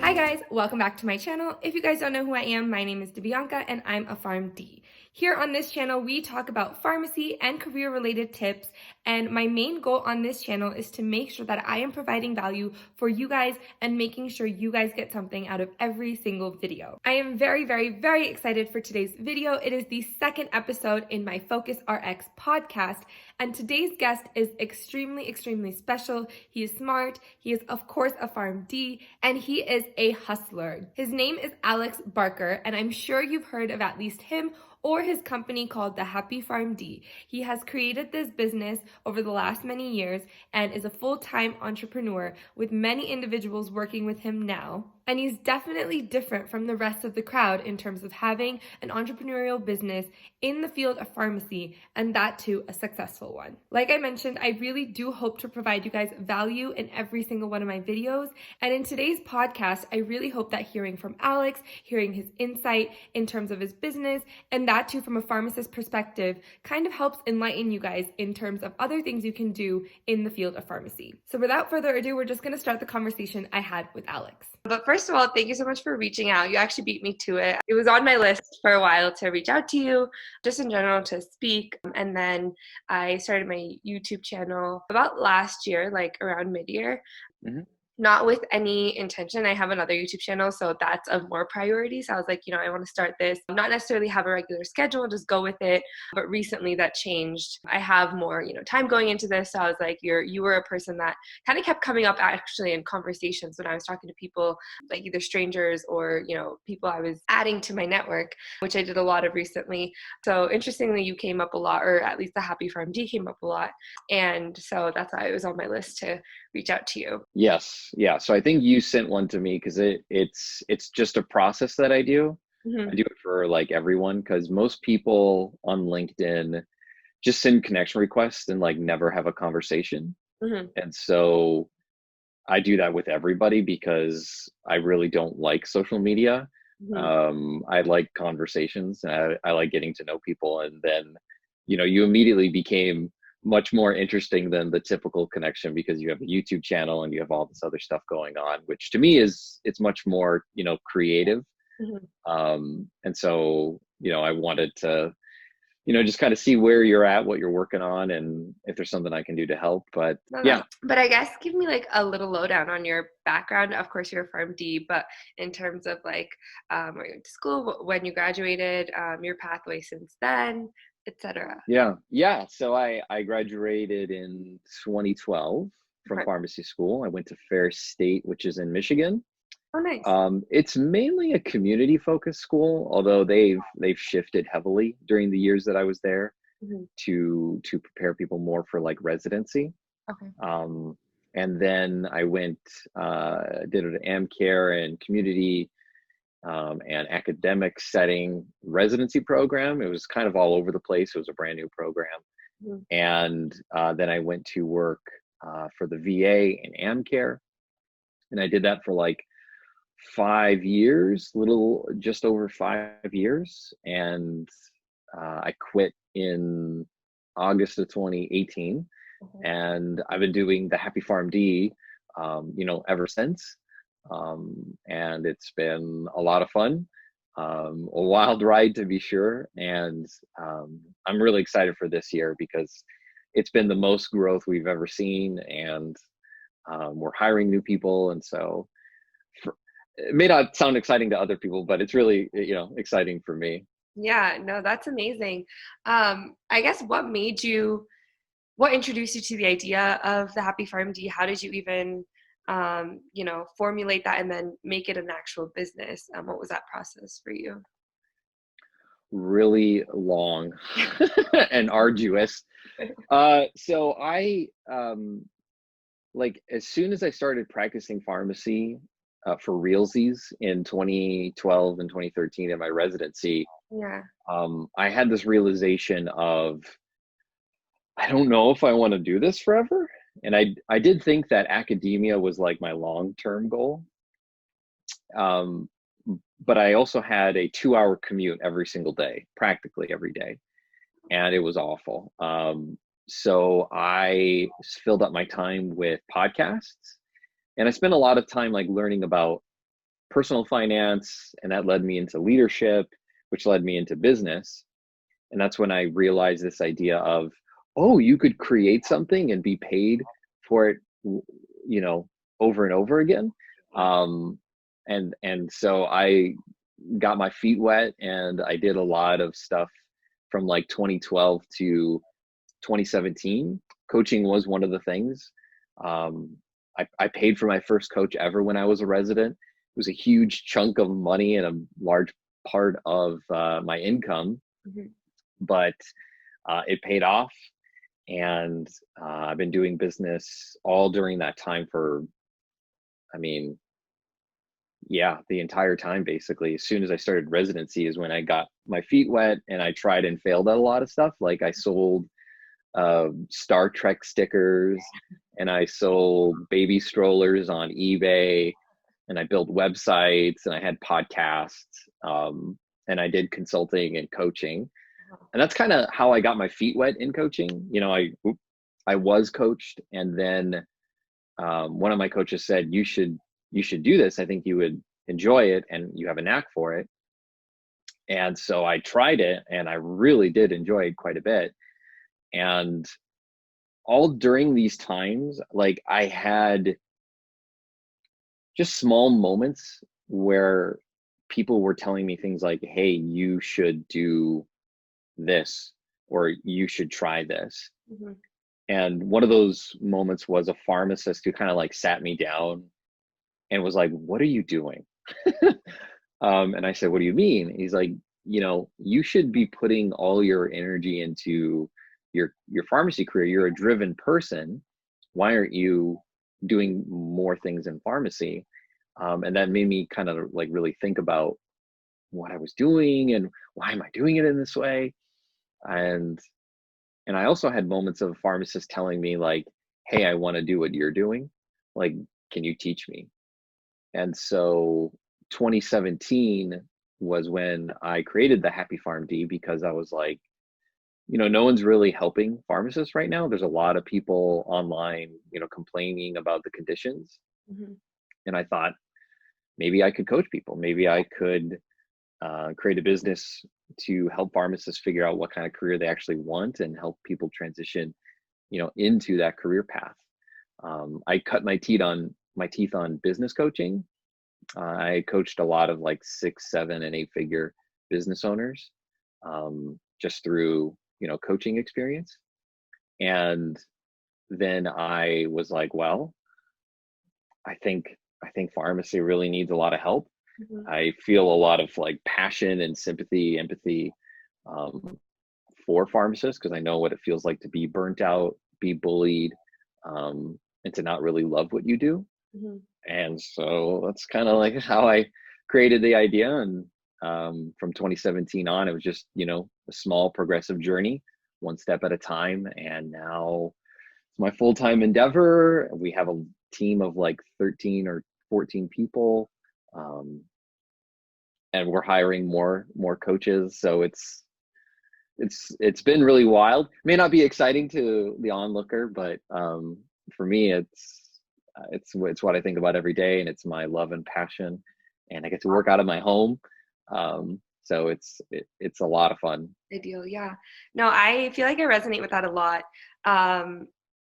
Hi guys, welcome back to my channel. If you guys don't know who I am, my name is Debianca and I'm a PharmD. Here on this channel, we talk about pharmacy and career related tips, and my main goal on this channel is to make sure that I am providing value for you guys and making sure you guys get something out of every single video. I am very excited for today's video. It is the second episode in my FocusRx podcast, and today's guest is extremely special. He is smart, he is of course a PharmD, and he is a hustler. His name is Alex Barker, and I'm sure you've heard of at least him or his company called the Happy PharmD. He has created this business over the last many years and is a full-time entrepreneur with many individuals working with him now. And he's definitely different from the rest of the crowd in terms of having an entrepreneurial business in the field of pharmacy, and that too a successful one. Like I mentioned, I really do hope to provide you guys value in every single one of my videos. And in today's podcast, I really hope that hearing from Alex, hearing his insight in terms of his business, and that too from a pharmacist perspective, kind of helps enlighten you guys in terms of other things you can do in the field of pharmacy. So without further ado, we're just gonna start the conversation I had with Alex. But first of all, thank you so much for reaching out. You actually beat me to it. It was on my list for a while to reach out to you, just in general to speak. And then I started my YouTube channel about last year, like around mid-year. Mm-hmm. Not with any intention. I have another YouTube channel, so that's of more priority. So I was like, I want to start this, not necessarily have a regular schedule, just go with it. But recently that changed. I have more, time going into this. So I was like, you were a person that kind of kept coming up actually in conversations when I was talking to people, like either strangers or, people I was adding to my network, which I did a lot of recently. So interestingly, you came up a lot, or at least the Happy PharmD came up a lot. And so that's why it was on my list to reach out to you. Yes. Yeah. So I think you sent one to me because it's just a process that I do. Mm-hmm. I do it for like everyone because most people on LinkedIn just send connection requests and like never have a conversation. Mm-hmm. And so I do that with everybody because I really don't like social media. Mm-hmm. I like conversations and I like getting to know people. And then, you immediately became much more interesting than the typical connection because you have a YouTube channel and you have all this other stuff going on, which to me it's much more, creative. Mm-hmm. And so, I wanted to, just kind of see where you're at, what you're working on, and if there's something I can do to help. But yeah. But I guess give me like a little lowdown on your background. Of course, you're a PharmD, but in terms of like where you went to school, when you graduated, your pathway since then, etc. Yeah. So I graduated in 2012 from Okay. pharmacy school. I went to Fair State, which is in Michigan. Oh, nice. It's mainly a community focused school, although they've shifted heavily during the years that I was there Mm-hmm. to prepare people more for like residency. Okay. And then I went did an AmCare and community and academic setting residency program. It was kind of all over the place. It was a brand new program. Mm-hmm. And then I went to work for the VA in AmCare. And I did that for like 5 years, just over 5 years. And I quit in August of 2018. Okay. And I've been doing the Happy PharmD, ever since. And it's been a lot of fun, a wild ride to be sure. And I'm really excited for this year because it's been the most growth we've ever seen, and we're hiring new people. And so it may not sound exciting to other people, but it's really, exciting for me. Yeah, no, that's amazing. I guess what introduced you to the idea of the Happy PharmD? How did you even formulate that and then make it an actual business? What was that process for you? Really long and arduous. So I like as soon as I started practicing pharmacy for realsies in 2012 and 2013 in my residency, Yeah. I had this realization of I don't know if I want to do this forever. And I did think that academia was like my long-term goal. But I also had a 2-hour commute every single day, practically every day. And it was awful. So I filled up my time with podcasts, and I spent a lot of time like learning about personal finance, and that led me into leadership, which led me into business. And that's when I realized this idea of, oh, you could create something and be paid for it, you know, over and over again. Um, and so I got my feet wet, and I did a lot of stuff from like 2012 to 2017. Coaching was one of the things. I paid for my first coach ever when I was a resident. It was a huge chunk of money and a large part of my income, Mhm. but it paid off. And I've been doing business all during that time for, I mean, yeah, the entire time basically. As soon as I started residency is when I got my feet wet, and I tried and failed at a lot of stuff. Like I sold Star Trek stickers, and I sold baby strollers on eBay, and I built websites, and I had podcasts, and I did consulting and coaching. And that's kind of how I got my feet wet in coaching. You know, I was coached, and then one of my coaches said, you should do this. I think you would enjoy it, and you have a knack for it. And so I tried it, and I really did enjoy it quite a bit. And all during these times, like I had just small moments where people were telling me things like, hey, you should do this, or you should try this. Mhm. And one of those moments was a pharmacist who kind of like sat me down and was like, what are you doing? And I said, what do you mean? He's like, you should be putting all your energy into your pharmacy career. You're a driven person. Why aren't you doing more things in pharmacy? And that made me kind of like really think about what I was doing and why am I doing it in this way? And I also had moments of pharmacists telling me like, hey, I want to do what you're doing. Like, can you teach me? And so 2017 was when I created the Happy PharmD, because I was like, no one's really helping pharmacists right now. There's a lot of people online, complaining about the conditions. Mhm. And I thought maybe I could coach people. Maybe I could create a business to help pharmacists figure out what kind of career they actually want and help people transition, into that career path. I cut my teeth on business coaching. I coached a lot of like 6, 7, and 8-figure business owners, just through coaching experience. And then I was like, well, I think pharmacy really needs a lot of help. Mhm. I feel a lot of like passion and sympathy, empathy, um, for pharmacists, because I know what it feels like to be burnt out, be bullied, and to not really love what you do. Mhm. And so that's kind of like how I created the idea. And from 2017 on, it was just, a small progressive journey, one step at a time. And now it's my full-time endeavor. We have a team of like 13 or 14 people. And we're hiring more coaches. So it's been really wild. May not be exciting to the onlooker, but for me, it's what I think about every day, and it's my love and passion. And I get to work out of my home, so it's a lot of fun. Ideal, yeah. No, I feel like I resonate with that a lot.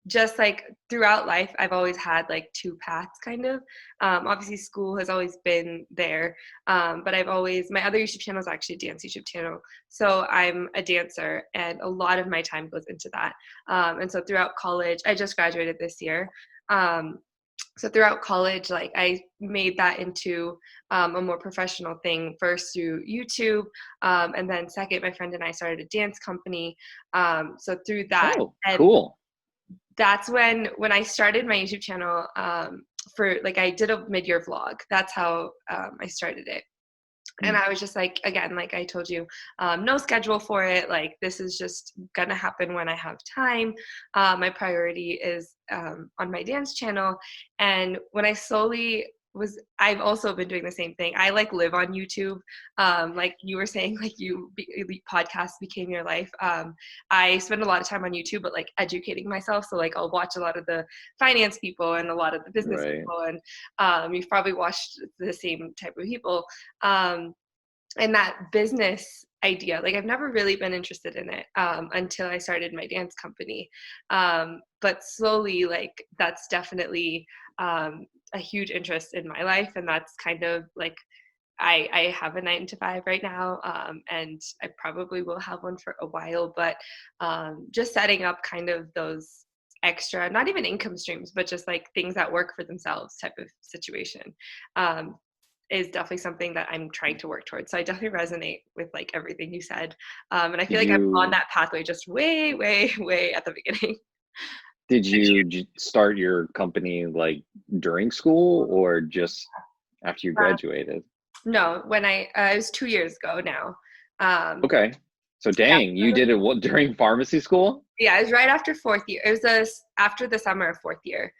Just like throughout life, I've always had like two paths kind of. Obviously, school has always been there, but my other YouTube channel is actually a dance YouTube channel. So I'm a dancer, and a lot of my time goes into that. And so throughout college, I just graduated this year. Um, so throughout college, like I made that into a more professional thing, first through YouTube, and then second, my friend and I started a dance company. So through that, Oh, and cool. that's when I started my YouTube channel. For like I did a mid-year vlog. That's how I started it. And Mm. I was just like, again, like I told you, no schedule for it. Like this is just gonna happen when I have time. My priority is on my dance channel. And when I've also been doing the same thing. I like live on YouTube. Like you were saying, like podcast became your life. I spend a lot of time on YouTube, but like educating myself. So like I'll watch a lot of the finance people and a lot of the business Right. people, and you've probably watched the same type of people. And that business idea, like I've never really been interested in it until I started my dance company. But slowly, like that's definitely a huge interest in my life, and that's kind of like I have a 9 to 5 right now, and I probably will have one for a while. But just setting up kind of those extra, not even income streams, but just like things that work for themselves type of situation. Um, is definitely something that I'm trying to work towards. So I definitely resonate with like everything you said. And I feel Did like I'm on you that pathway just way, way, way at the beginning. did you start your company like during school or just after you Uh, graduated? no, when it was 2 years ago now. Um, Okay. So yeah, dang, you did it during pharmacy school? yeah, it was right after fourth year. It was after the summer of fourth year.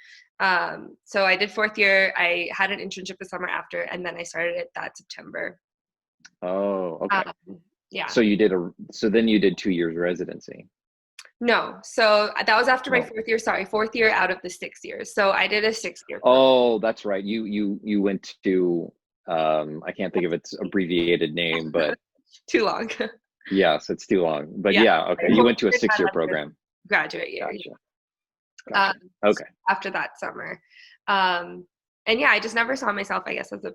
So I did fourth year. I had an internship the summer after, and then I started it that September. Oh, okay. Um, yeah. So then you did 2 years residency. No, so that was after my Oh. fourth year. Sorry, fourth year out of the 6 years. So I did a 6 year program. Oh, that's right. You went to I can't think of its abbreviated name, but Too long. yes, it's too long. But Yeah, yeah, I okay. You went to a hosted my 6-year husband's program. graduate year. Gotcha. Um, Gotcha. Okay. after that summer, um, and yeah, I just never saw myself, I guess, as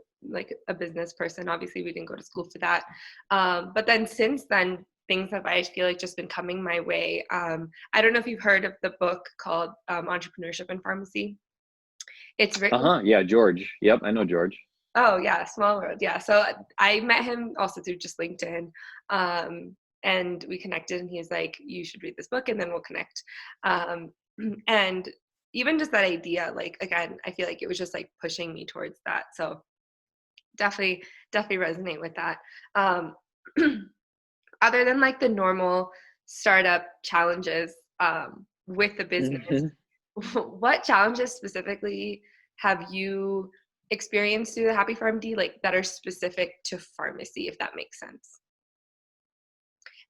a business person. Obviously, we didn't go to school for that. But then since then, things have, I feel like, just been coming my way. I don't know if you've heard of the book called Entrepreneurship in Pharmacy. It's written. Uh-huh. Yeah, George. Yep, I know George. Oh yeah, small world. Yeah. So I met him also through just LinkedIn. And we connected, and he was like, you should read this book and then we'll connect. Um, and even just that idea, like again, I feel like it was just like pushing me towards that. So definitely, definitely resonate with that. Um, other than like the normal startup challenges with the business, Hmm. what challenges specifically have you experienced through the Happy Farm D, like that are specific to pharmacy, if that makes sense?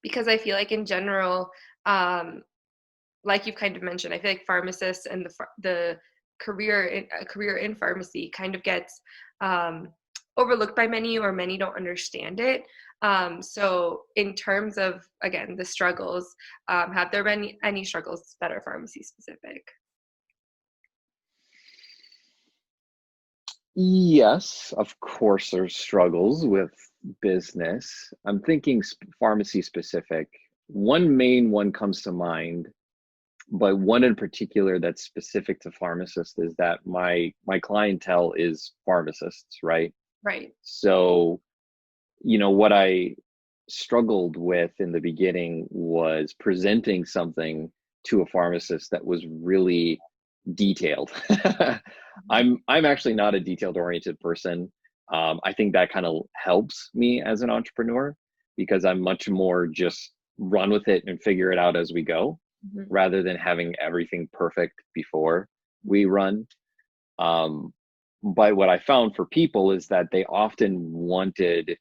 Because I feel like in general, um, like you've kind of mentioned, I feel like pharmacists and the career in pharmacy kind of gets um, overlooked by many, or many don't understand it. So in terms of, again, the struggles, have there been any struggles that are pharmacy specific? Yes, of course, there's struggles with business. I'm thinking pharmacy specific. One main one comes to mind, but one in particular that's specific to pharmacists is that my clientele is pharmacists, right? Right. So, what I struggled with in the beginning was presenting something to a pharmacist that was really detailed. I'm actually not a detailed oriented person. I think that kind of helps me as an entrepreneur because I'm much more just run with it and figure it out as we go Mhm. rather than having everything perfect before we run. Um, but what I found for people is that they often wanted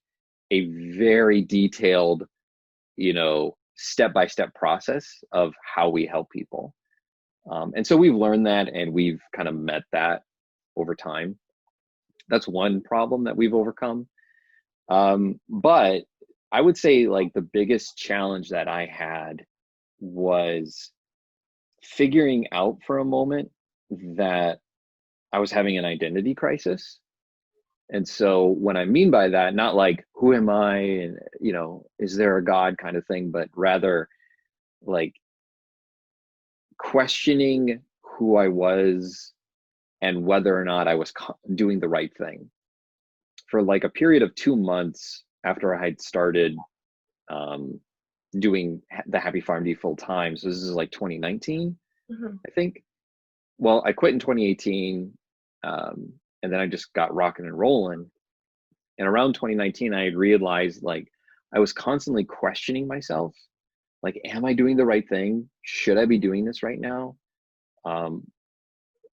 a very detailed, step-by-step process of how we help people. And so we've learned that and we've kind of met that over time. That's one problem that we've overcome. But I would say like the biggest challenge that I had was figuring out for a moment that I was having an identity crisis. And so what I mean by that, not like who am I and is there a God kind of thing, but rather like questioning who I was and whether or not I was doing the right thing. For like a period of 2 months after I had started um, doing the Happy Farm D full time, so this is like 2019, Mhm. I think. Well, I quit in 2018, um, and then I just got rocking and rolling. And around 2019, I had realized like I was constantly questioning myself, like, am I doing the right thing? Should I be doing this right now? Um,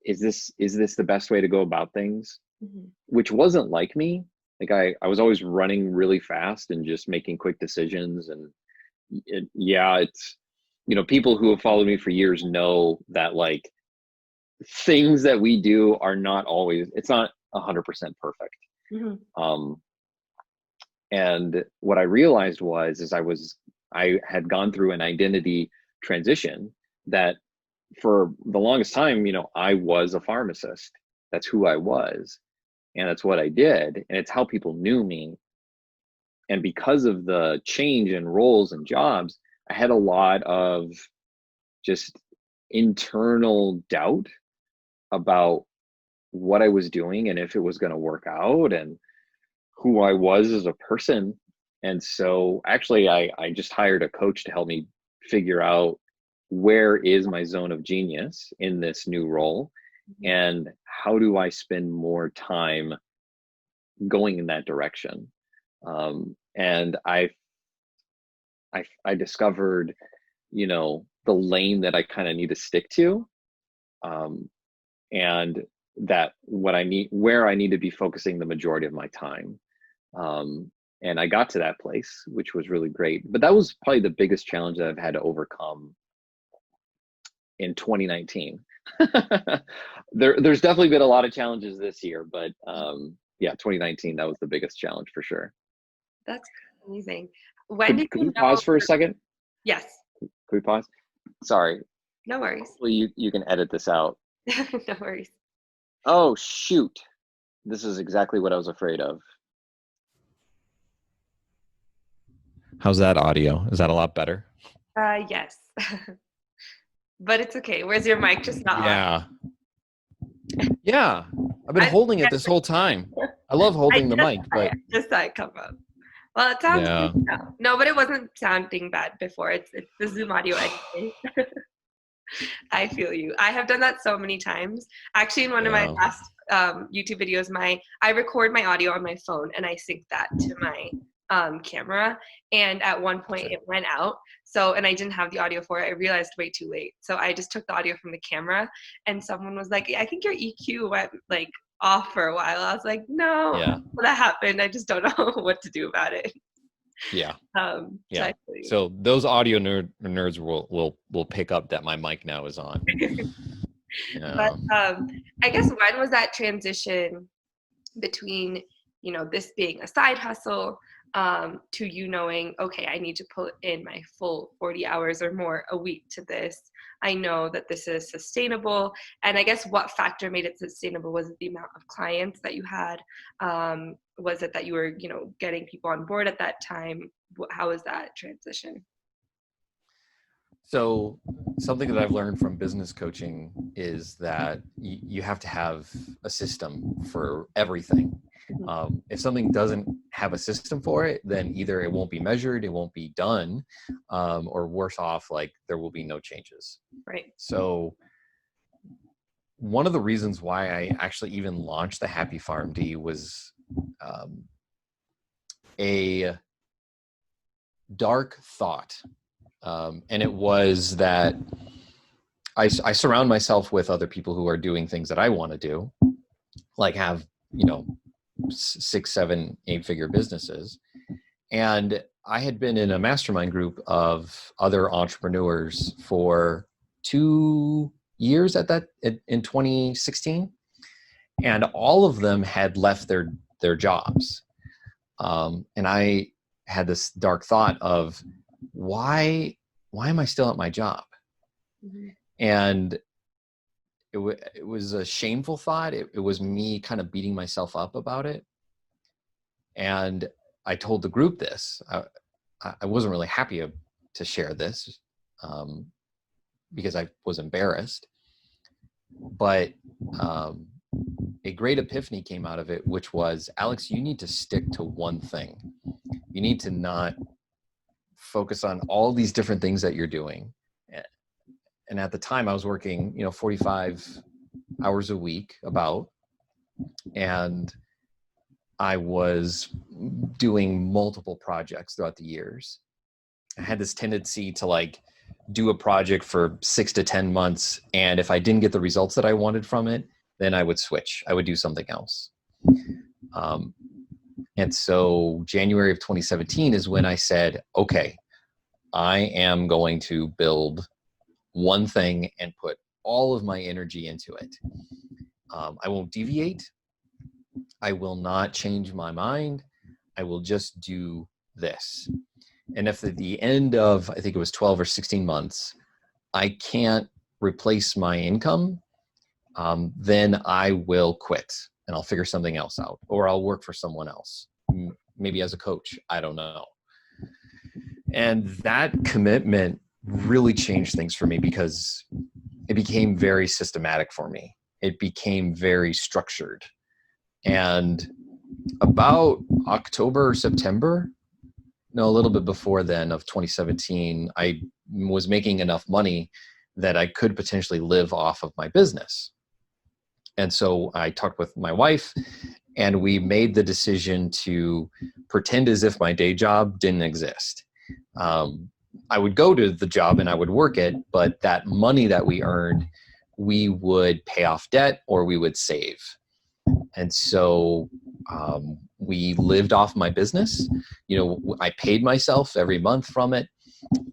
is this the best way to go about things? Mm-hmm. Which wasn't like me. Like I was always running really fast and just making quick decisions. And it's, people who have followed me for years know that like things that we do are not always, it's not 100% perfect. Mm-hmm. And what I realized is I had gone through an identity transition that for the longest time, I was a pharmacist. That's who I was. And that's what I did. And it's how people knew me. And because of the change in roles and jobs, I had a lot of just internal doubt about what I was doing and if it was going to work out and who I was as a person. And so actually I just hired a coach to help me figure out where is my zone of genius in this new role and how do I spend more time going in that direction. And I discovered, the lane that I kind of need to stick to, and that where I need to be focusing the majority of my time. And I got to that place, which was really great. But that was probably the biggest challenge that I've had to overcome in 2019. There's definitely been a lot of challenges this year, but 2019, that was the biggest challenge for sure. That's amazing. When did Could you we pause for a second? Yes. Could we pause? Sorry. No worries. Hopefully you can edit this out. No worries. Oh, shoot. This is exactly what I was afraid of. How's that audio? Is that a lot better? Yes. But it's okay. Where's your mic? Just not on. Yeah. I've been holding it this whole time. I love holding the mic, but just saw it come up. Well, it sounds good now. No, but it wasn't sounding bad before. It's the Zoom audio anyway. I feel you. I have done that so many times. Actually, in one of my last YouTube videos, I record my audio on my phone and I sync that to my camera. And at one point it went out. And I didn't have the audio for it. I realized way too late. So I just took the audio from the camera and someone was like, I think your EQ went like off for a while. I was like, no, that happened. I just don't know what to do about it. Yeah. So those audio nerds will pick up that my mic now is on. But I guess when was that transition between, this being a side hustle to you knowing, okay, I need to put in my full 40 hours or more a week to this. I know that this is sustainable. And I guess what factor made it sustainable? Was it the amount of clients that you had? Was it that you were, getting people on board at that time? How was that transition? So something that I've learned from business coaching is that you have to have a system for everything. If something doesn't have a system for it, then either it won't be measured, it won't be done, or worse off, like there will be no changes. Right. So one of the reasons why I actually even launched the Happy PharmD was a dark thought. And it was that I surround myself with other people who are doing things that I want to do, like have, 6, 7, 8-figure businesses. And I had been in a mastermind group of other entrepreneurs for 2 years in 2016. And all of them had left their jobs. And I had this dark thought of, why am I still at my job? Mm-hmm. And it was a shameful thought. It was me kind of beating myself up about it. And I told the group this. I wasn't really happy to share this because I was embarrassed. But a great epiphany came out of it, which was, Alex, you need to stick to one thing. You need to not focus on all these different things that you're doing. And at the time I was working, 45 hours a week and I was doing multiple projects throughout the years. I had this tendency to do a project for 6 to 10 months. And if I didn't get the results that I wanted from it, then I would switch. I would do something else. And so January of 2017 is when I said, okay, I am going to build one thing and put all of my energy into it. I won't deviate. I will not change my mind. I will just do this. And if at the end of, I think it was 12 or 16 months, I can't replace my income, then I will quit and I'll figure something else out, or I'll work for someone else, maybe as a coach. I don't know. And that commitment really changed things for me because it became very systematic for me. It became very structured. And about October, September, no, a little bit before then of 2017, I was making enough money that I could potentially live off of my business. And so I talked with my wife and we made the decision to pretend as if my day job didn't exist. I would go to the job and I would work it, but that money that we earned, we would pay off debt or we would save. And so we lived off my business. You know, I paid myself every month from it,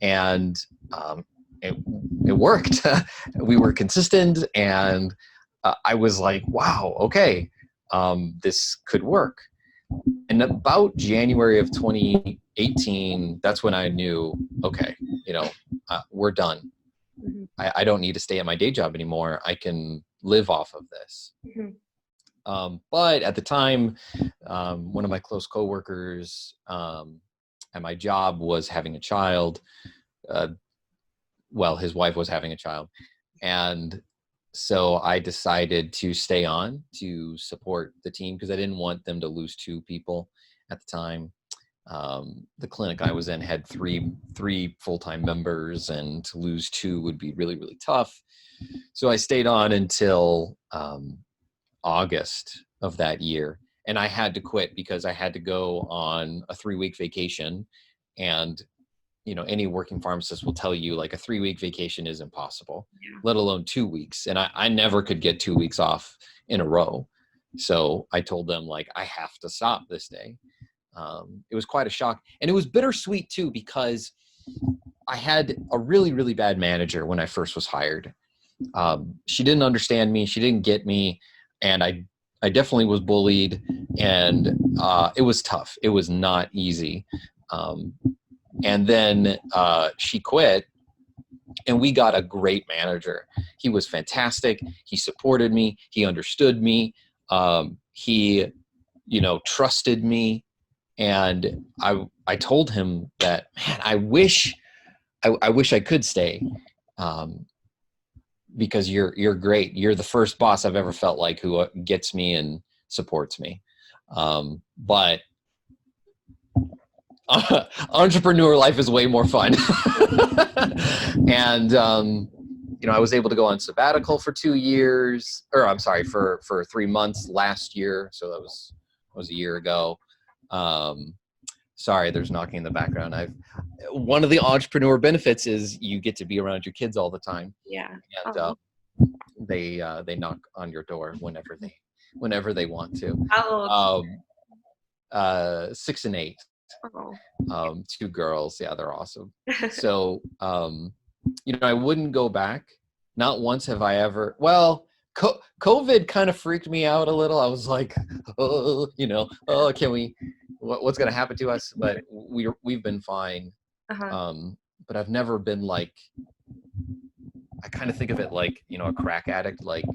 and it worked. We were consistent, and I was like, wow, okay, this could work. And about January of 2018, that's when I knew, okay, you know, we're done. Mm-hmm. I don't need to stay at my day job anymore. I can live off of this. Mm-hmm. But at the time, one of my close coworkers at my job was having a child. Well, his wife was having a child. And so I decided to stay on to support the team because I didn't want them to lose 2 people at the time. The clinic I was in had three full-time members, and to lose 2 would be really, really tough. So I stayed on until August of that year. And I had to quit because I had to go on a 3-week vacation. And, you know, any working pharmacist will tell you like a 3-week vacation is impossible, let alone 2 weeks. And I never could get 2 weeks off in a row. So I told them like, I have to stop this day. It was quite a shock. And it was bittersweet too, because I had a really, really bad manager when I first was hired. She didn't understand me. She didn't get me. And I definitely was bullied, and it was tough. It was not easy. And then she quit, and we got a great manager. He was fantastic. He supported me. He understood me. He, you know, trusted me. And I told him that, man, I wish I could stay. Because you're great. You're the first boss I've ever felt like who gets me and supports me. But entrepreneur life is way more fun. And, you know, I was able to go on sabbatical for 2 years, or I'm sorry, for 3 months last year. So that was a year ago. Sorry, there's knocking in the background. One of the entrepreneur benefits is you get to be around your kids all the time. Yeah. And they knock on your door whenever they want to. How old? 6 and 8. Oh. 2 girls. Yeah, they're awesome. So, you know, I wouldn't go back. Not once have I ever. Well, COVID kind of freaked me out a little. I was like, oh, you know, oh, can we? What's going to happen to us? But we've been fine. But I've never been like. I kind of think of it like, you know, a crack addict, like,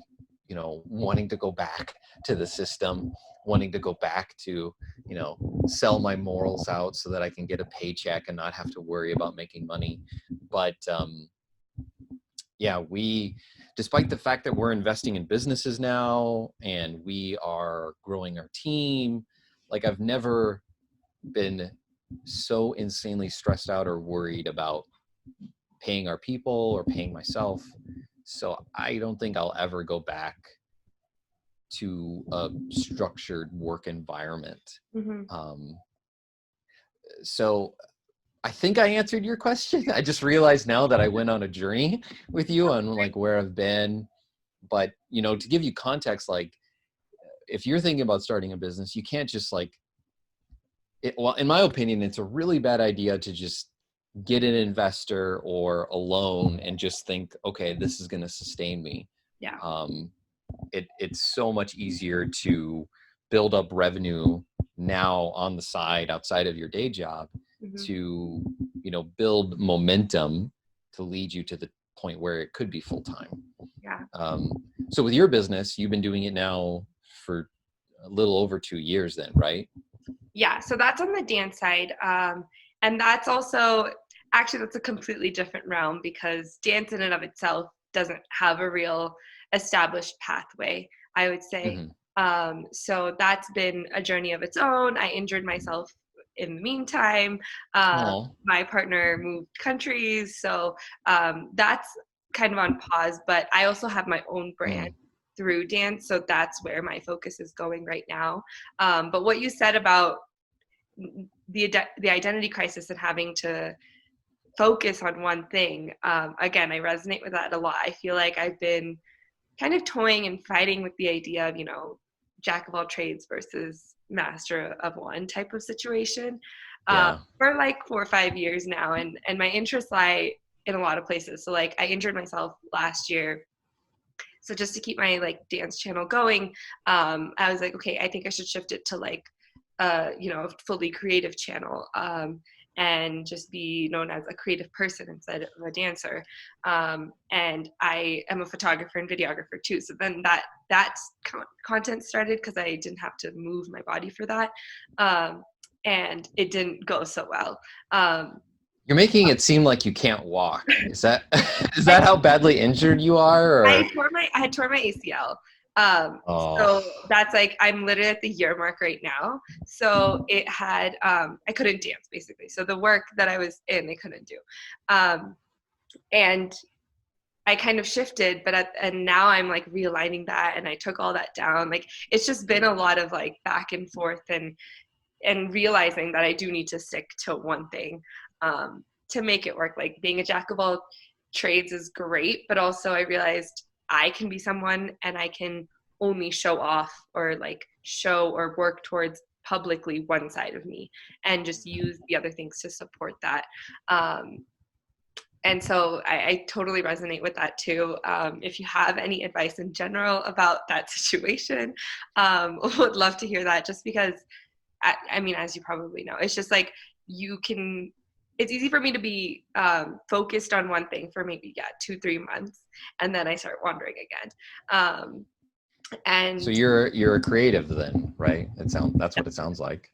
you know, wanting to go back to the system, wanting to go back to, you know, sell my morals out so that I can get a paycheck and not have to worry about making money. But yeah, despite the fact that we're investing in businesses now and we are growing our team, like I've never been so insanely stressed out or worried about paying our people or paying myself. So I don't think I'll ever go back to a structured work environment. Mm-hmm. So I think I answered your question. I just realized now that I went on a journey with you on like where I've been. But, you know, to give you context, like if you're thinking about starting a business, you can't just like well, in my opinion, it's a really bad idea to just get an investor or a loan and just think, okay, this is going to sustain me. Yeah. It's so much easier to build up revenue now on the side outside of your day job to, you know, build momentum to lead you to the point where it could be full time. Yeah. So with your business, you've been doing it now for a little over 2 years then, right? Yeah. So that's on the dance side. And that's also, actually, that's a completely different realm because dance in and of itself doesn't have a real established pathway, I would say. So that's been a journey of its own. I injured myself in the meantime. My partner moved countries. So that's kind of on pause, but I also have my own brand through dance. So that's where my focus is going right now. But what you said about the identity crisis and having to focus on one thing, again, I resonate with that a lot. I feel like I've been kind of toying and fighting with the idea of, you know, jack of all trades versus master of one type of situation for like 4 or 5 years now. And my interests lie in a lot of places. So like I injured myself last year. So just to keep my like dance channel going, I was like, okay, I think I should shift it to like, you know, a fully creative channel. And just be known as a creative person instead of a dancer. And I am a photographer and videographer too. So then that content started because I didn't have to move my body for that. And it didn't go so well. You're making it seem like you can't walk. Is that is that how badly injured you are? Or? I had torn my ACL. So that's like, I'm literally at the year mark right now. So it had, I couldn't dance basically. So the work that I was in, I couldn't do. And I kind of shifted, and now I'm like realigning that, and I took all that down. Like, it's just been a lot of like back and forth and realizing that I do need to stick to one thing, to make it work. Like being a jack of all trades is great, but also I realized I can be someone and I can only show off or like show or work towards publicly one side of me and just use the other things to support that. And so I totally resonate with that too. If you have any advice in general about that situation, would love to hear that, just because, I mean, as you probably know, it's just like it's easy for me to be focused on one thing for maybe 2-3 months, and then I start wandering again. And so you're a creative then, right? That's what it sounds like.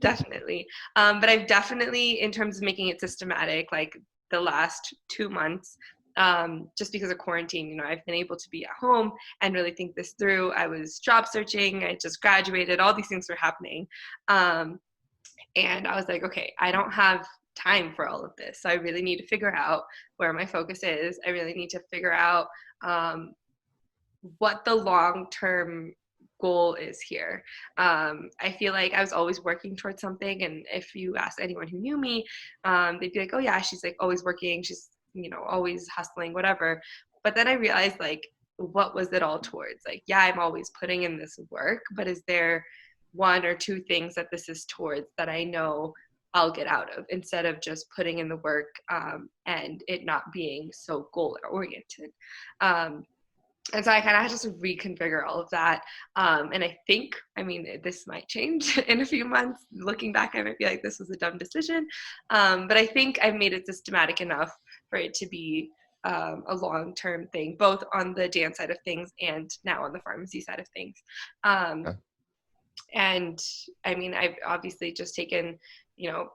Definitely. But I've definitely, in terms of making it systematic, like the last 2 months, just because of quarantine, you know, I've been able to be at home and really think this through. I was job searching, I just graduated, all these things were happening. And I was like, okay, I don't have time for all of this. So I really need to figure out where my focus is. I really need to figure out what the long-term goal is here. I feel like I was always working towards something. And if you ask anyone who knew me, they'd be like, oh yeah, she's like always working. She's, you know, always hustling, whatever. But then I realized, like, what was it all towards? Like, yeah, I'm always putting in this work, but is there 1 or 2 things that this is towards that I know I'll get out of, instead of just putting in the work and it not being so goal oriented. And so I kind of had to reconfigure all of that. And I think, I mean, this might change in a few months. Looking back, I might be like, this was a dumb decision. But I think I've made it systematic enough for it to be a long-term thing, both on the dance side of things and now on the pharmacy side of things. And I mean, I've obviously just taken, you know,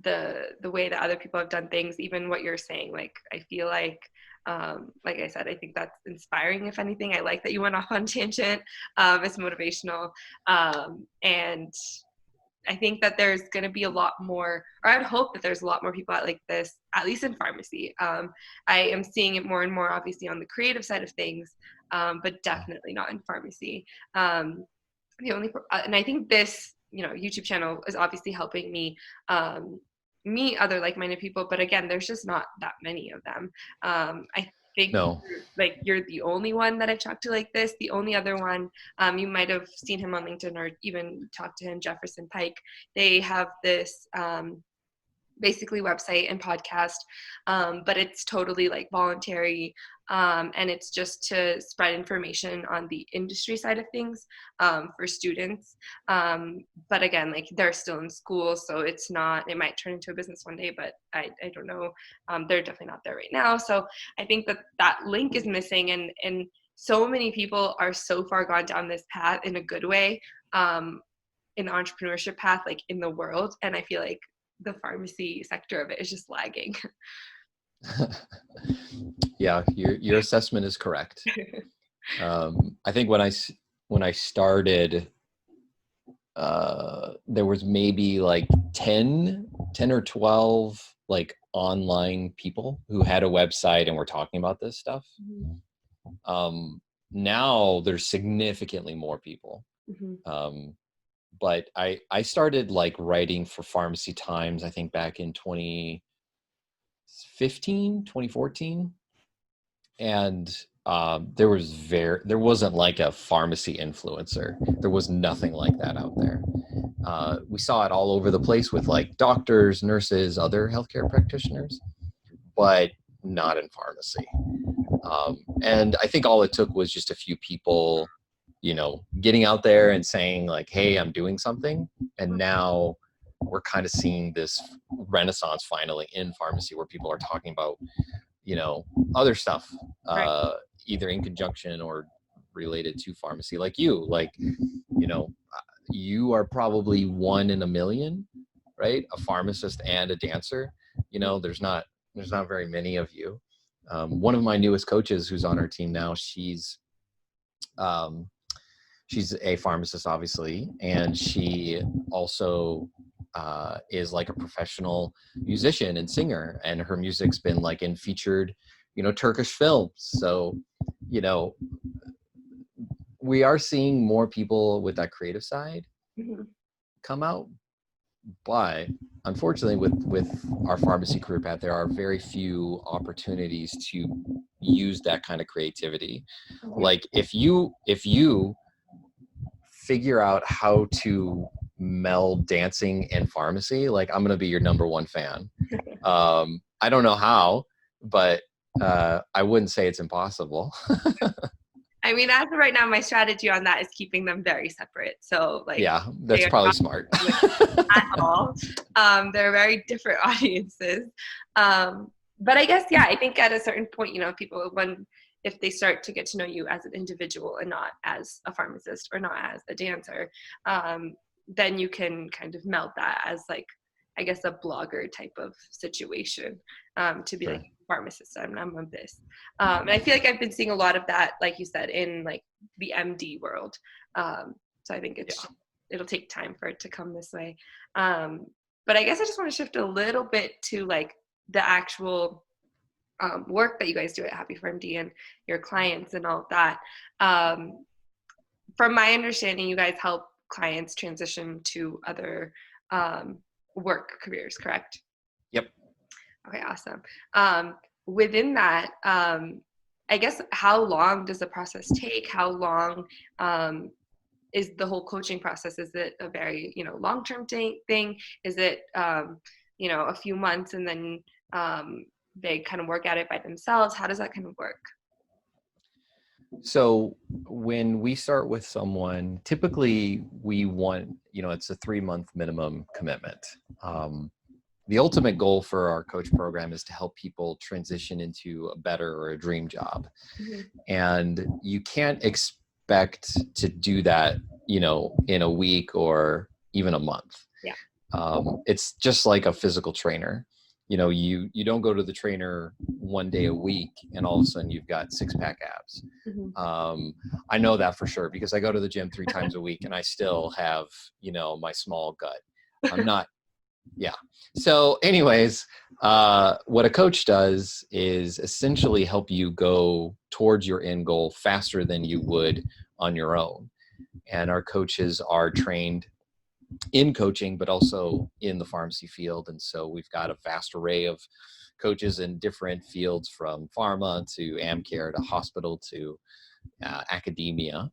the way that other people have done things, even what you're saying. Like, I feel like I said, I think that's inspiring. If anything, I like that you went off on tangent. It's motivational. And I think that there's going to be a lot more, or I would hope that there's a lot more people like this, at least in pharmacy. I am seeing it more and more, obviously, on the creative side of things, but definitely not in pharmacy. And I think this, you know, YouTube channel is obviously helping me meet other like-minded people, but again, there's just not that many of them. I think No. like you're the only one that I've talked to like this. The only other one, you might have seen him on LinkedIn or even talked to him, Jefferson Pike. They have this basically website and podcast, but it's totally like voluntary, and it's just to spread information on the industry side of things, for students, but again, like they're still in school, so it's not, it might turn into a business one day, but I don't know. They're definitely not there right now, so I think that that link is missing, and so many people are so far gone down this path in a good way, in the entrepreneurship path, like in the world, and I feel like the pharmacy sector of it is just lagging. Yeah, your assessment is correct. I think when I started, there was maybe like 10 or 12 like online people who had a website and were talking about this stuff. Now there's significantly more people. But I started like writing for Pharmacy Times, I think back in 2014. And there wasn't like a pharmacy influencer. There was nothing like that out there. We saw it all over the place with like doctors, nurses, other healthcare practitioners, but not in pharmacy. And I think all it took was just a few people, getting out there and saying like, hey, I'm doing something. And now we're kind of seeing this renaissance finally in pharmacy where people are talking about, other stuff, Right. either in conjunction or related to pharmacy. Like you are probably 1 in a million, right? A pharmacist and a dancer. There's not very many of you. One of my newest coaches who's on our team now, she's a pharmacist, obviously, and she also is like a professional musician and singer, and her music's been like in featured, Turkish films. So, we are seeing more people with that creative side come out, but unfortunately with our pharmacy career path, there are very few opportunities to use that kind of creativity. Like if you figure out how to meld dancing and pharmacy, like I'm going to be your number one fan. I don't know how, but I wouldn't say it's impossible. I mean, as of right now, my strategy on that is keeping them very separate. So like, yeah, that's probably smart. At all. They're very different audiences. But I guess, yeah, I think at a certain point, people, if they start to get to know you as an individual and not as a pharmacist or not as a dancer, then you can kind of melt that as like, I guess, a blogger type of situation, to be sure. Like pharmacist, I'm on this. And I feel like I've been seeing a lot of that, like you said, in like the MD world. So I think it'll take time for it to come this way. But I guess I just want to shift a little bit to like the actual work that you guys do at Happy PharmD and your clients and all of that. From my understanding, you guys help clients transition to other work careers, correct? Yep. Okay, awesome. Within that, I guess, how long does the process take? How long is the whole coaching process? Is it a very, long-term thing? Is it, a few months and then they kind of work at it by themselves? How does that kind of work? So when we start with someone, typically we want, it's a 3-month minimum commitment. The ultimate goal for our coach program is to help people transition into a better or a dream job. Mm-hmm. And you can't expect to do that, in a week or even a month. Yeah. It's just like a physical trainer. You don't go to the trainer one day a week and all of a sudden you've got 6-pack abs. Mm-hmm. I know that for sure because I go to the gym 3 times a week and I still have, my small gut. I'm not. Yeah. So anyways, what a coach does is essentially help you go towards your end goal faster than you would on your own. And our coaches are trained in coaching, but also in the pharmacy field. And so we've got a vast array of coaches in different fields, from pharma to AmCare to hospital to academia.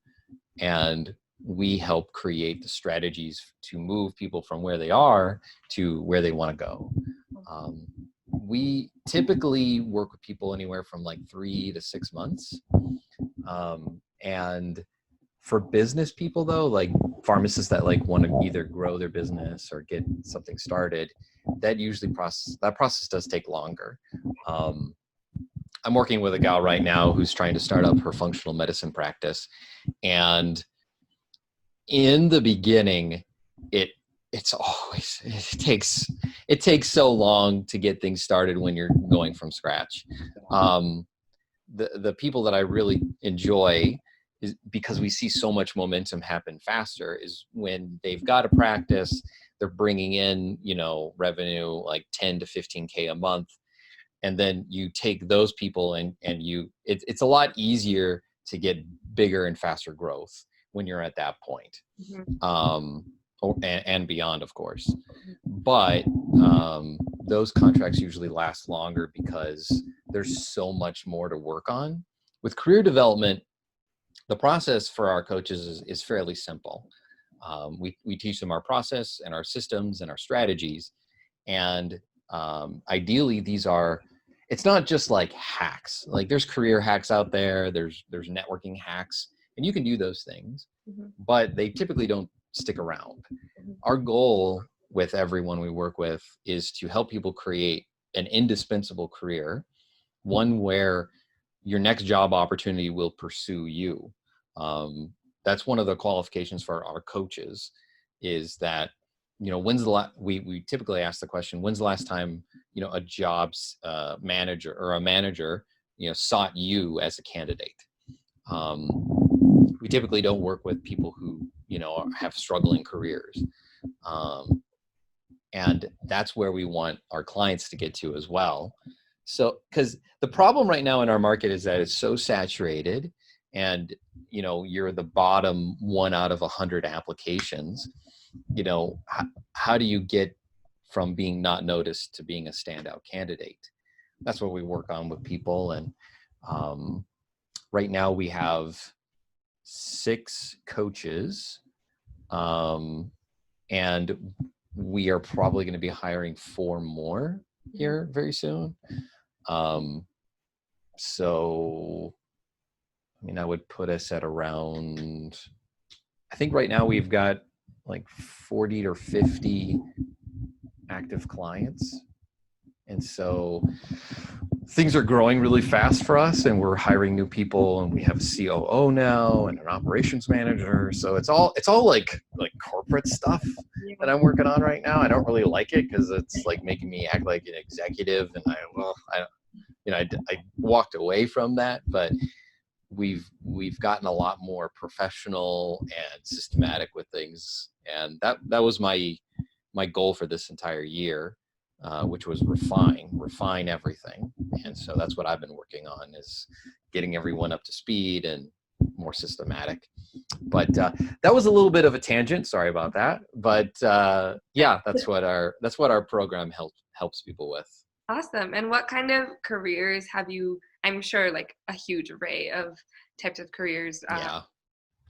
And we help create the strategies to move people from where they are to where they want to go. We typically work with people anywhere from like 3 to 6 months. And for business people though, like pharmacists that like want to either grow their business or get something started, that process does take longer. I'm working with a gal right now who's trying to start up her functional medicine practice. And in the beginning, it takes so long to get things started when you're going from scratch. The people that I really enjoy, is because we see so much momentum happen faster, is when they've got a practice, they're bringing in, revenue like 10 to 15K a month. And then you take those people and it's a lot easier to get bigger and faster growth when you're at that point. And beyond, of course. But those contracts usually last longer because there's so much more to work on. With career development, the process for our coaches is fairly simple. We teach them our process and our systems and our strategies. And ideally, it's not just like hacks. Like there's career hacks out there, there's networking hacks, and you can do those things, but they typically don't stick around. Our goal with everyone we work with is to help people create an indispensable career, one where your next job opportunity will pursue you. That's one of the qualifications for our coaches, is that, we typically ask the question, when's the last time, a jobs manager or a manager, sought you as a candidate? We typically don't work with people who, have struggling careers. And that's where we want our clients to get to as well. So, because the problem right now in our market is that it's so saturated, and, you're the bottom 1 out of 100 applications. How do you get from being not noticed to being a standout candidate? That's what we work on with people. And right now we have 6 coaches, and we are probably going to be hiring 4 more here very soon. So, I would put us at around, I think right now we've got like 40 or 50 active clients. And so things are growing really fast for us, and we're hiring new people, and we have a COO now and an operations manager. So it's all like corporate stuff that I'm working on right now. I don't really like it because it's like making me act like an executive, and I walked away from that, but we've gotten a lot more professional and systematic with things. And that was my goal for this entire year, which was refine everything. And so that's what I've been working on, is getting everyone up to speed and more systematic. But that was a little bit of a tangent. Sorry about that. But yeah, that's what our program helps people with. Awesome. And what kind of careers have you, I'm sure like a huge array of types of careers. Yeah,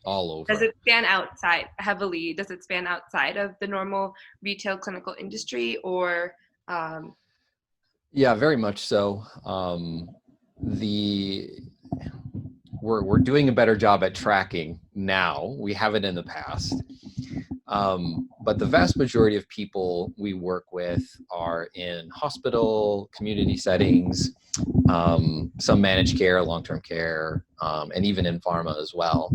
all over. Does it span outside heavily? Does it span outside of the normal retail clinical industry, or? Yeah, very much so. We're doing a better job at tracking now. We haven't in the past. But the vast majority of people we work with are in hospital, community settings, some managed care, long-term care, and even in pharma as well,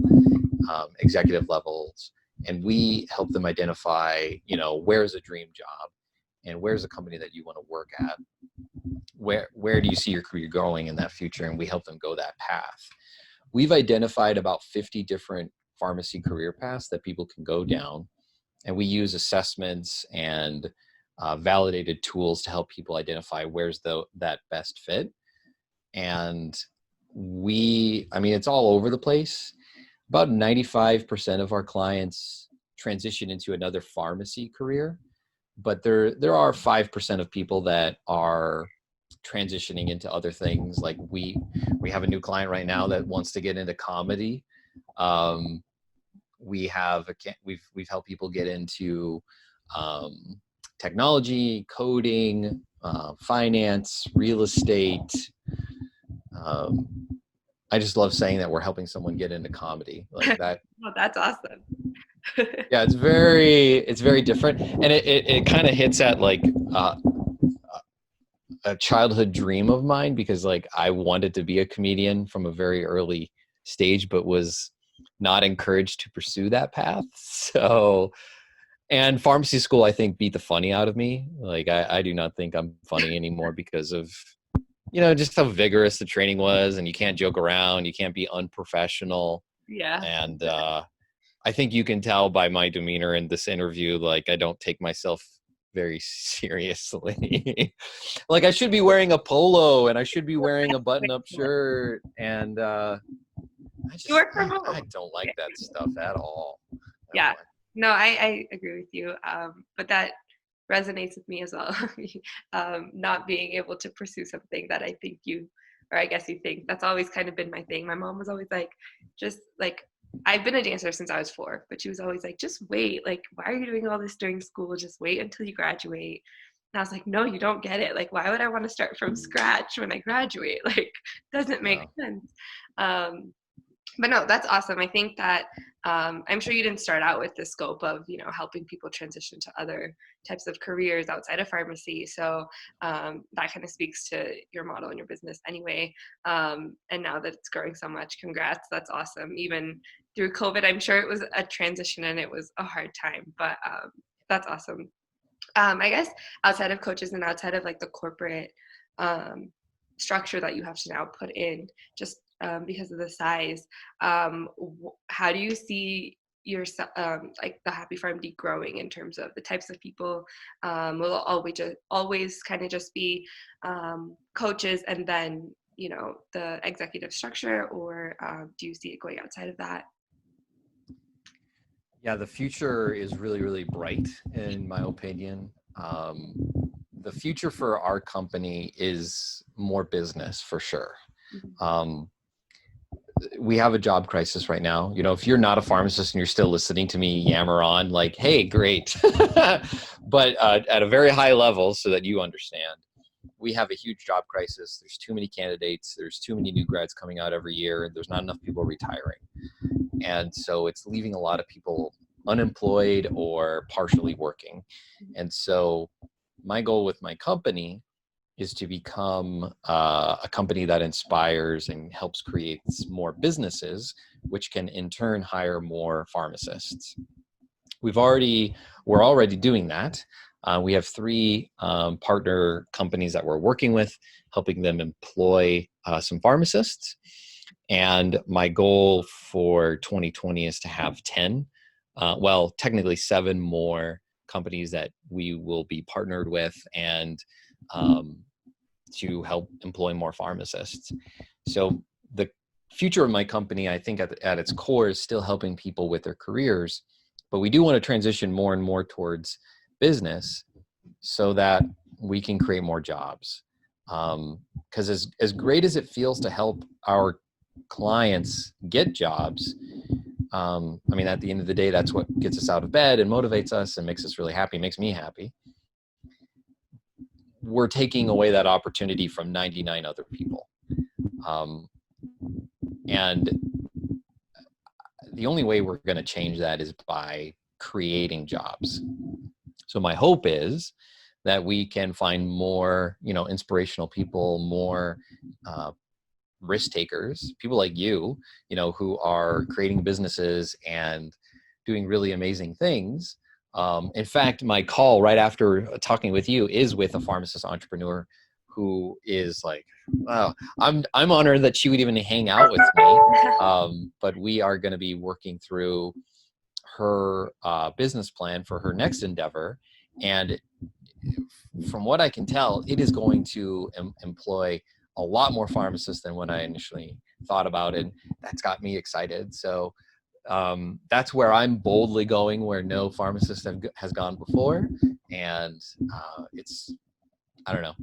executive levels. And we help them identify, where's a dream job, and where's a company that you want to work at? Where do you see your career going in that future? And we help them go that path. We've identified about 50 different pharmacy career paths that people can go down. And we use assessments and validated tools to help people identify where's that best fit. And it's all over the place. About 95% of our clients transition into another pharmacy career, but there are 5% of people that are transitioning into other things. Like we have a new client right now that wants to get into comedy. We've helped people get into technology, coding, finance, real estate. I just love saying that we're helping someone get into comedy like that. Well, that's awesome. Yeah, it's very different, and it kind of hits at like a childhood dream of mine, because like I wanted to be a comedian from a very early stage, but was not encouraged to pursue that path. So, and pharmacy school, I think, beat the funny out of me. Like I do not think I'm funny anymore because of, just how vigorous the training was, and you can't joke around, you can't be unprofessional. Yeah. And I think you can tell by my demeanor in this interview, like I don't take myself very seriously. Like I should be wearing a polo and I should be wearing a button-up shirt, and You work from home. I don't like that stuff at all. Yeah. No, I agree with you. But that resonates with me as well. Not being able to pursue something that I think or I guess you think, that's always kind of been my thing. My mom was always like, just like, I've been a dancer since I was 4, but she was always like, just wait. Like, why are you doing all this during school? Just wait until you graduate. And I was like, no, you don't get it. Like, why would I want to start from scratch when I graduate? Like, doesn't make sense. But no, that's awesome. I think that I'm sure you didn't start out with the scope of, helping people transition to other types of careers outside of pharmacy. So that kind of speaks to your model and your business anyway. And now that it's growing so much, congrats. That's awesome. Even through COVID, I'm sure it was a transition and it was a hard time, but that's awesome. I guess outside of coaches and outside of like the corporate structure that you have to now put in, just because of the size, how do you see your like the Happy PharmD growing in terms of the types of people? Will it always kind of just be coaches and then the executive structure, or do you see it going outside of that? Yeah, the future is really, really bright, in my opinion. The future for our company is more business for sure. We have a job crisis right now. If you're not a pharmacist and you're still listening to me yammer on, like, hey, great. But at a very high level, so that you understand, we have a huge job crisis. There's too many candidates. There's too many new grads coming out every year. There's not enough people retiring. And so it's leaving a lot of people unemployed or partially working. And so my goal with my company is to become a company that inspires and helps create more businesses, which can in turn hire more pharmacists. We're already doing that. We have 3 partner companies that we're working with, helping them employ some pharmacists. And my goal for 2020 is to have 10, technically 7 more companies that we will be partnered with, and to help employ more pharmacists. So the future of my company, I think at its core, is still helping people with their careers, but we do want to transition more and more towards business so that we can create more jobs. Because as great as it feels to help our clients get jobs, at the end of the day, that's what gets us out of bed and motivates us and makes us really happy, makes me happy. We're taking away that opportunity from 99 other people. And the only way we're going to change that is by creating jobs. So my hope is that we can find more, inspirational people, more risk takers, people like you, who are creating businesses and doing really amazing things. In fact, my call right after talking with you is with a pharmacist entrepreneur who is like, wow, I'm honored that she would even hang out with me. But we are going to be working through her business plan for her next endeavor. And from what I can tell, it is going to employ a lot more pharmacists than when I initially thought about it. That's got me excited. So that's where I'm boldly going, where no pharmacist has gone before. And it's, I don't know,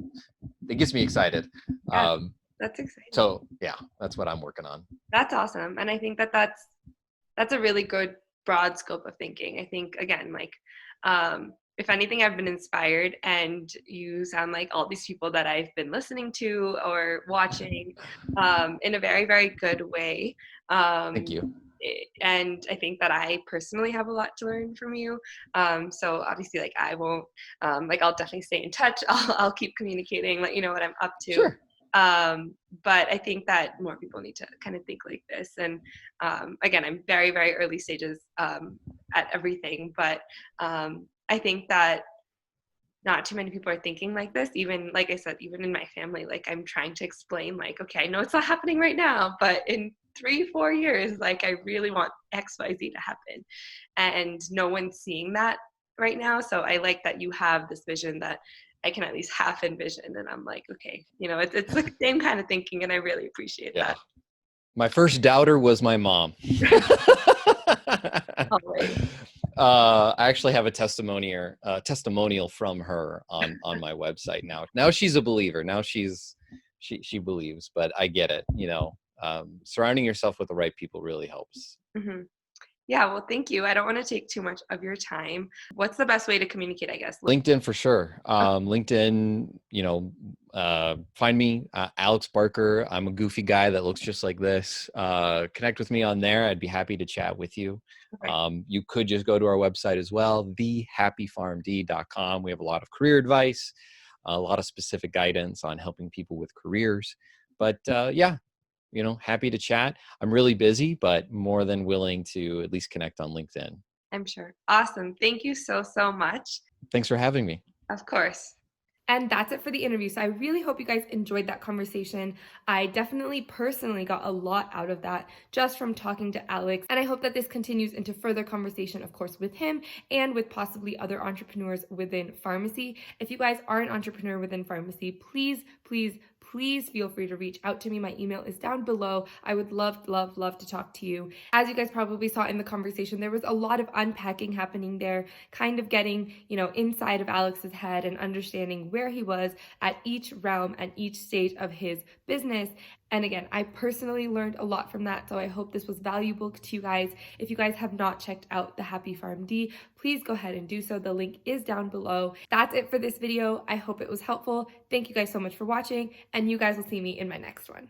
it gets me excited. Yeah, that's exciting. So yeah, that's what I'm working on. That's awesome. And I think that that's a really good broad scope of thinking. I think, again, like, if anything, I've been inspired, and you sound like all these people that I've been listening to or watching, in a very, very good way. Thank you. And I think that I personally have a lot to learn from you. So obviously, like, I won't, like, I'll definitely stay in touch. I'll keep communicating, let you know what I'm up to. Sure. But I think that more people need to kind of think like this. And again, I'm very, very early stages at everything, but I think that not too many people are thinking like this. Even, like I said, even in my family, like, I'm trying to explain, like, okay, I know it's not happening right now, but in 3-4 years, like, I really want XYZ to happen. And no one's seeing that right now. So I like that you have this vision that I can at least half envision. And I'm like, okay, it's the same kind of thinking, and I really appreciate that. My first doubter was my mom. Always. I actually have a testimonial from her on my website now. Now she's a believer. Now she believes. But I get it. Surrounding yourself with the right people really helps. Mm-hmm. Yeah, well, thank you. I don't want to take too much of your time. What's the best way to communicate, I guess? LinkedIn for sure. LinkedIn, find me, Alex Barker. I'm a goofy guy that looks just like this. Connect with me on there. I'd be happy to chat with you. Okay. You could just go to our website as well, thehappypharmd.com. We have a lot of career advice, a lot of specific guidance on helping people with careers. But yeah, happy to chat. I'm really busy, but more than willing to at least connect on LinkedIn. I'm sure. Awesome. Thank you so, so much. Thanks for having me. Of course. And that's it for the interview. So I really hope you guys enjoyed that conversation. I definitely personally got a lot out of that just from talking to Alex. And I hope that this continues into further conversation, of course, with him and with possibly other entrepreneurs within pharmacy. If you guys are an entrepreneur within pharmacy, please, please, please feel free to reach out to me. My email is down below. I would love, love, love to talk to you. As you guys probably saw in the conversation, there was a lot of unpacking happening there, kind of getting, inside of Alex's head and understanding where he was at each realm and each stage of his business. And again, I personally learned a lot from that, so I hope this was valuable to you guys. If you guys have not checked out the Happy PharmD, please go ahead and do so. The link is down below. That's it for this video. I hope it was helpful. Thank you guys so much for watching, and you guys will see me in my next one.